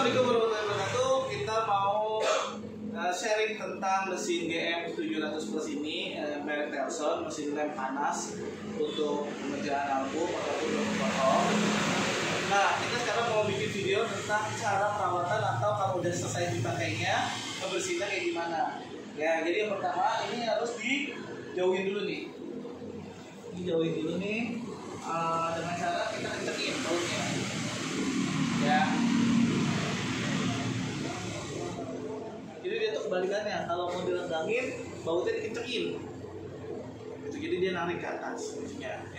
Assalamualaikum warahmatullahi wabarakatuh. Kita mau sharing tentang mesin GM 700 Plus ini, merek Telson, mesin lem panas untuk pekerjaan album ataupun untuk potong. Nah, kita sekarang mau bikin video tentang cara perawatan atau kalau udah selesai dipakainya, ngebersihinnya kayak gimana. Ya, jadi yang pertama ini harus dijauhin dulu nih. Dijauhin dulu nih dengan cara kita kencengin bautnya. Ya. Jadi dia tuh kebalikannya, kalau mau direndangin, bautnya dikencengin. Gitu, jadi dia narik ke atas, ya.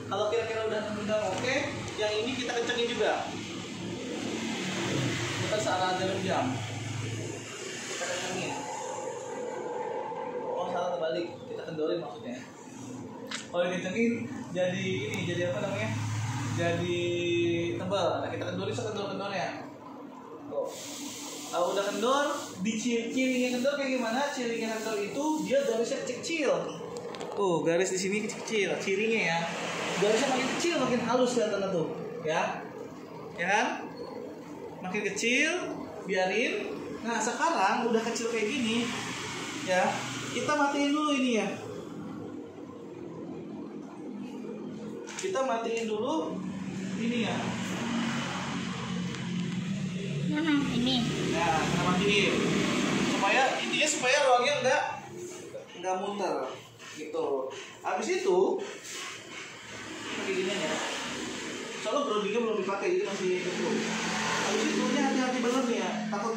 Kalau kira-kira udah rendang oke, yang ini kita kencengin juga. Kita salah jarum jam. Kita kencengin. Oh salah terbalik, kita kendorin maksudnya. Kalau dikencengin, jadi apa namanya? Jadi tebal. Nah kita kendorin sekendor-kendornya. Tuh. Kalau udah kendor, di ciringnya kendor kayak gimana? Ciringnya kendor itu dia garisnya kecil. Tuh, garis di sini kecil, ciringnya ya. Garisnya makin kecil, makin halus kelihatannya tuh, ya. Ya kan? Makin kecil, biarin. Nah, sekarang udah kecil kayak gini, ya. Kita matiin dulu ini ya. Kita matiin dulu ini ya. Ini. Nah, kita matiin. Supaya ruangnya enggak muter gitu. Habis itu pakai gini ya. Soalnya groundingnya belum dipakai, jadi masih itu. Habis itu ini hati-hati banget nih ya, takut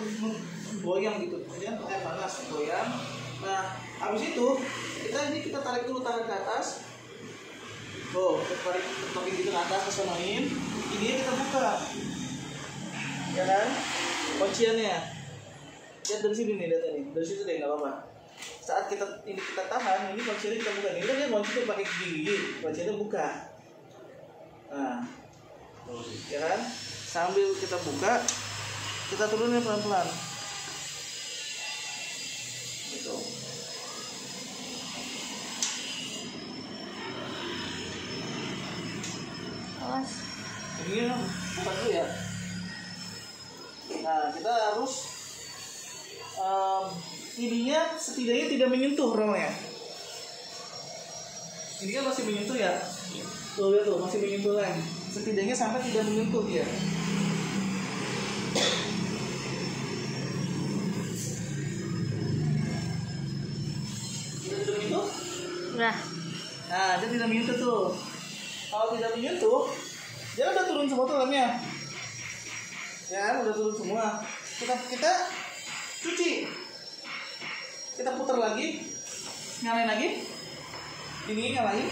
goyang gitu. Kemudian pakai panas goyang. Nah, habis itu kita tarik dulu tangan ke atas. Tuh, tarik gitu ke atas, kesonoin. Ini kita buka. Ya kan? Kunciannya. Lihat dari sini nih, data nih. Dari situ deh, nggak apa-apa. Saat kita tahan, ini kuncinya kita buka. Ini kan dia kuncinya pakai gigi, kuncinya buka. Nah, ya kan? Sambil kita buka, kita turunin pelan-pelan. Gitu. Awas. Ini buka dulu ya. Nah, kita harus ininya setidaknya tidak menyentuh relnya. Ini kan masih menyentuh ya. Tuh lihat tuh, masih menyentuh lem. Setidaknya sampai tidak menyentuh dia. Sudah tidak menyentuh? Udah. Nah, dia tidak menyentuh tuh. Kalau tidak menyentuh, dia udah turun semua tuh lemnya. Ya, udah turun semua. Kita cuci. Kita putar lagi. Nyalain lagi. Ini nyalain.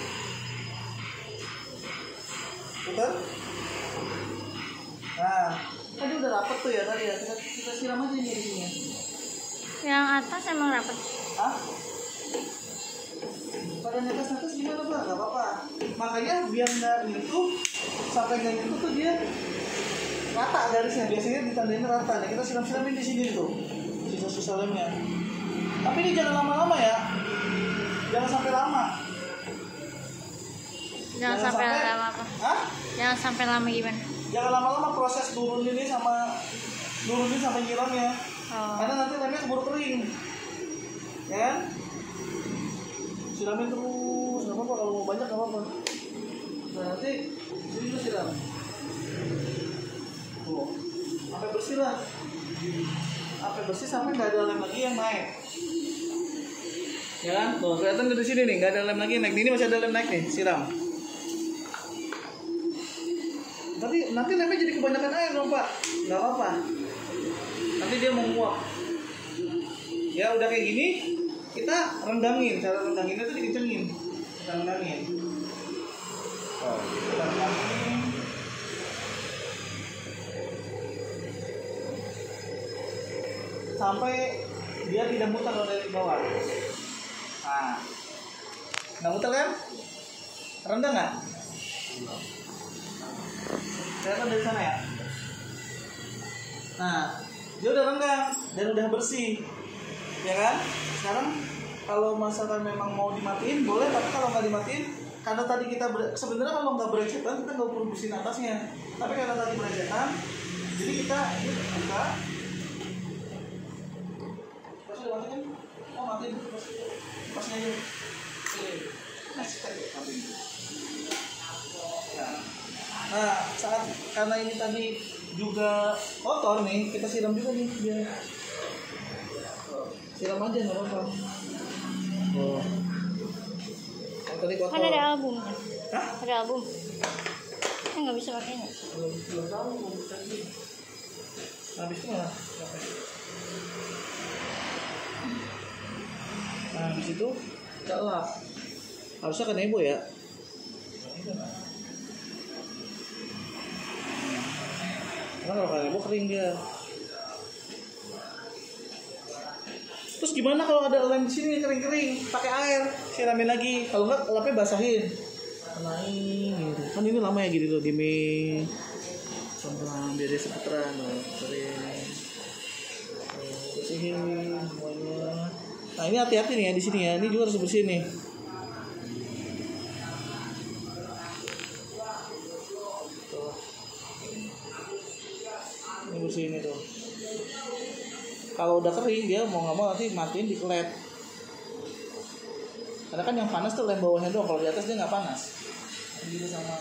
Putar. Nah, tadi udah rapet tuh ya tadi ya. Kita siram aja ini di sini. Yang atas emang rapet. Hah? Pada netes-netes gimana Pak? Gak apa-apa. Makanya biar nggak nyentuh, sampai nggak nyentuh tuh dia rata garisnya. Biasanya ditandain rata. Nah, kita siram-siramin di sini tuh sisa-sisa lemnya. Tapi ini jangan lama-lama ya. Jangan sampai lama. Jangan sampai lama apa? Hah? Jangan sampai lama gimana? Jangan lama-lama proses nurunin sampai nyiramnya. Oh. Karena nanti lemnya keburu kering. Ya kan? Siramin terus, nggak apa-apa, kalau mau banyak nggak apa-apa. Nah nanti sini dulu siram. Tuh, sampai bersih lah. Sampai bersih sampai nggak ada lem lagi yang naik. Ya kan? Tuh kelihatan dari sini nih, nggak ada lem lagi yang naik. Ini masih ada lem naik nih, siram. Tapi nanti lemnya jadi kebanyakan air dong Pak. Nggak apa-apa. Nanti dia mau nguap. Ya udah kayak gini. Kita rendangin, cara rendanginnya tuh dikencengin. Kita rendangin. Oh, kita rendangin. Sampai dia tidak muter dari bawah. Nah, nggak muter kan? Rendang nggak? Kelihatan dari sana ya. Nah, dia udah renggang dan udah bersih. Ya kan? Sekarang kalau masalah memang mau dimatiin boleh, tapi kalau nggak dimatiin, karena tadi kita sebenarnya kalau nggak berecetan kita nggak perlu bersihin atasnya, tapi karena tadi berecetan, jadi kita kita ini buka. Pas udah mati kan? Oh mati pasnya aja. Nah, saat karena ini tadi juga kotor nih, kita siram juga nih dia. Siram aja nggak apa-apa. Oh. Yang tadi kotor. Kan ada album kan? Hah? Ada album. Nggak bisa pakainya. Belum tahu mau bisa sih. Habis itu mana? Nah, habis itu kita lap. Harusnya kan Nebo ya. Karena kalau kan Nebo kering dia. Terus gimana kalau ada lem di sini kering-kering? Pakai air, siramin lagi. Kalau enggak lapnya basahin. Kenain gitu. Kan ini lama ya gitu tuh dimi. Pelan-pelan biar dia cepet terang. Kering. Bersihin semuanya. Nah ini hati-hati nih ya di sini ya. Ini juga harus bersihin nih. Tuh. Ini bersihin itu. Kalau udah kering dia mau nggak mau nanti matiin di led. Karena kan yang panas tuh lem bawahnya doang. Kalau di atas dia nggak panas. Ini juga sama.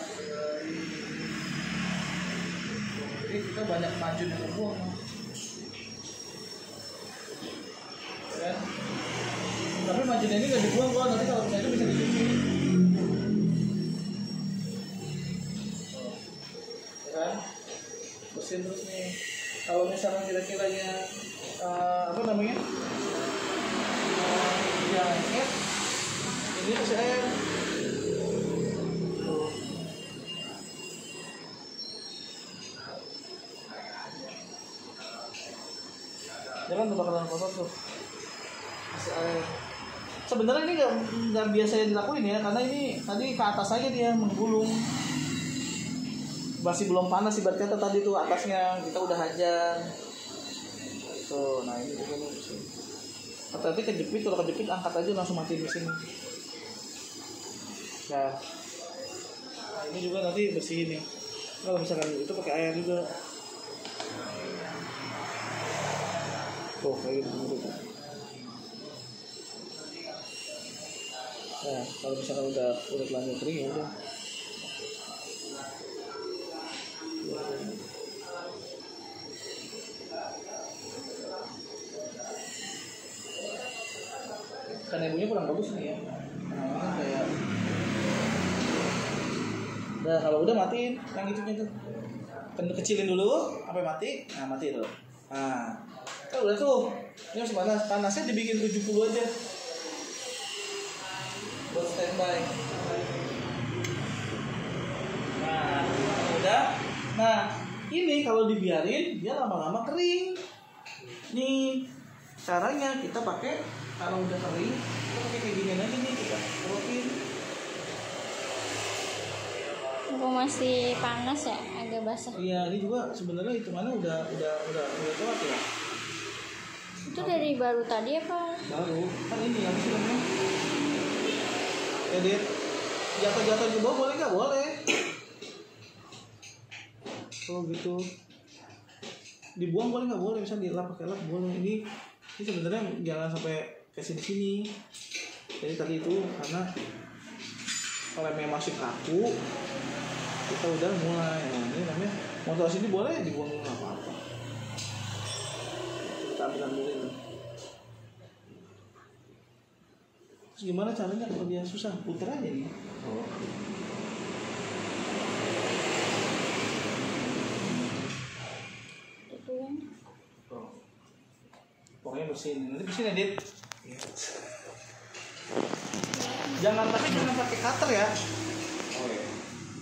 Jadi kita banyak majun yang kebuang. Kan? Tapi majunnya ini nggak dibuang kok, nanti kalau misalnya itu bisa dicuci. Kan? Bersihin terus nih. Kalau misalnya kira-kiranya apa namanya? Jangan lengket. Ini kasih air. Tuh. Jangan tuh bakalan kotor tuh. Kasih air. Sebenarnya ini nggak biasa yang dilakuin ya, karena ini tadi ke atas aja dia menggulung. Masih belum panas ibarat kata tadi tuh atasnya kita udah hajar. Tuh, nah ini juga nih mesin. Hati-hati kejepit, kalau kejepit angkat aja langsung mati mesin. Nah, ini juga nanti bersihin nih. Kalau misalkan itu pakai air juga. Tuh, kayak gitu. Nah, kalau misalkan udah telanjur kering ya udah. Karena ibunya kurang bagus nih ya. Nah, kayak. Nah, kalau udah matiin yang itunya tuh. Kecilin dulu sampai mati. Nah, mati tuh. Nah, kan udah tuh. Ini masih panas. Panasnya dibikin 70 aja. Buat standby. Nah, udah. Nah, ini kalau dibiarin dia lama-lama kering. Nih caranya kita pakai, kalau udah kering kita pakai kayak gini aja nih, kita kerokin. Mumpung masih panas ya, agak basah. Iya, ini juga sebenarnya hitungannya udah telat ya. Itu dari baru tadi apa? Baru kan ini yang sebenarnya. Edit jatuh-jatuh di bawah boleh nggak? Boleh. Oh gitu. Dibuang boleh nggak? Boleh. Bisa dilap pakai lap boleh. Ini sebenarnya jangan sampai ke sini. Jadi tadi itu karena kalau memang masih kaku, kita udah mulai. Nah, ini namanya motor sini boleh dibuang nggak apa-apa. Kita ambil ini. Terus gimana caranya kalau dia susah? Puter aja nih. Oh. Pokoknya bersihin. Nanti bersihin edit. Jangan pakai cutter ya. Oh, iya.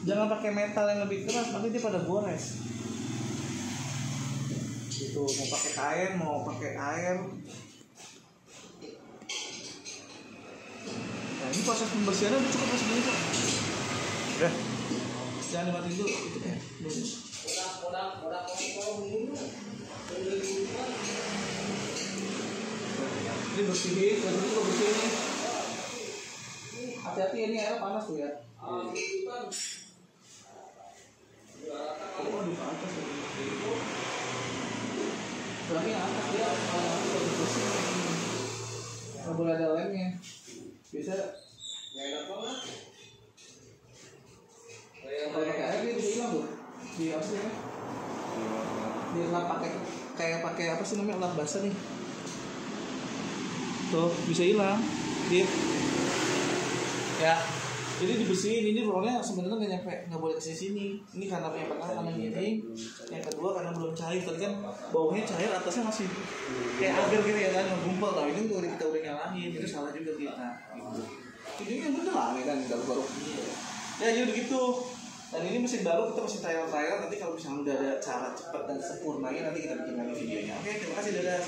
Jangan pakai metal yang lebih keras, nanti dia pada gores. Gitu, mau pakai kain, mau pakai air. Nah, ini proses pembersihannya udah cukup sebenarnya kok. Udah. Jangan dimatiin dulu, itu ya. Ini bersihin, itu juga bersihin. Hati-hati ini air panas tuh ya. Aduh, panas tuh. Soalnya yang atas dia kalau yang bersih nggak boleh ada lemnya. Bisa nggak enak banget. Kalau pakai air dia bisa hilang tuh. Di apa sih? Dia nggak pakai kayak pakai apa sih namanya lap basah nih. Tuh bisa hilang. Dia ya. Jadi dibersihin, ini rollnya sebenarnya nggak nyampe, nggak boleh kesini sini. Ini karena yang pertama karena miring, yang kedua karena belum cair. Tadi kan bawahnya cair, atasnya masih kayak agar gitu ya kan, ngumpul. Nah ini tuh kita udah nyalain, itu salah juga kita. Gitu. Ini yang bener lah, kan baru. Ya jadi begitu. Dan ini mesin baru, kita masih trial. Nanti kalau misalnya udah ada cara cepat dan sempurnanya, nanti kita bikin lagi videonya. Oke, terima kasih dadah.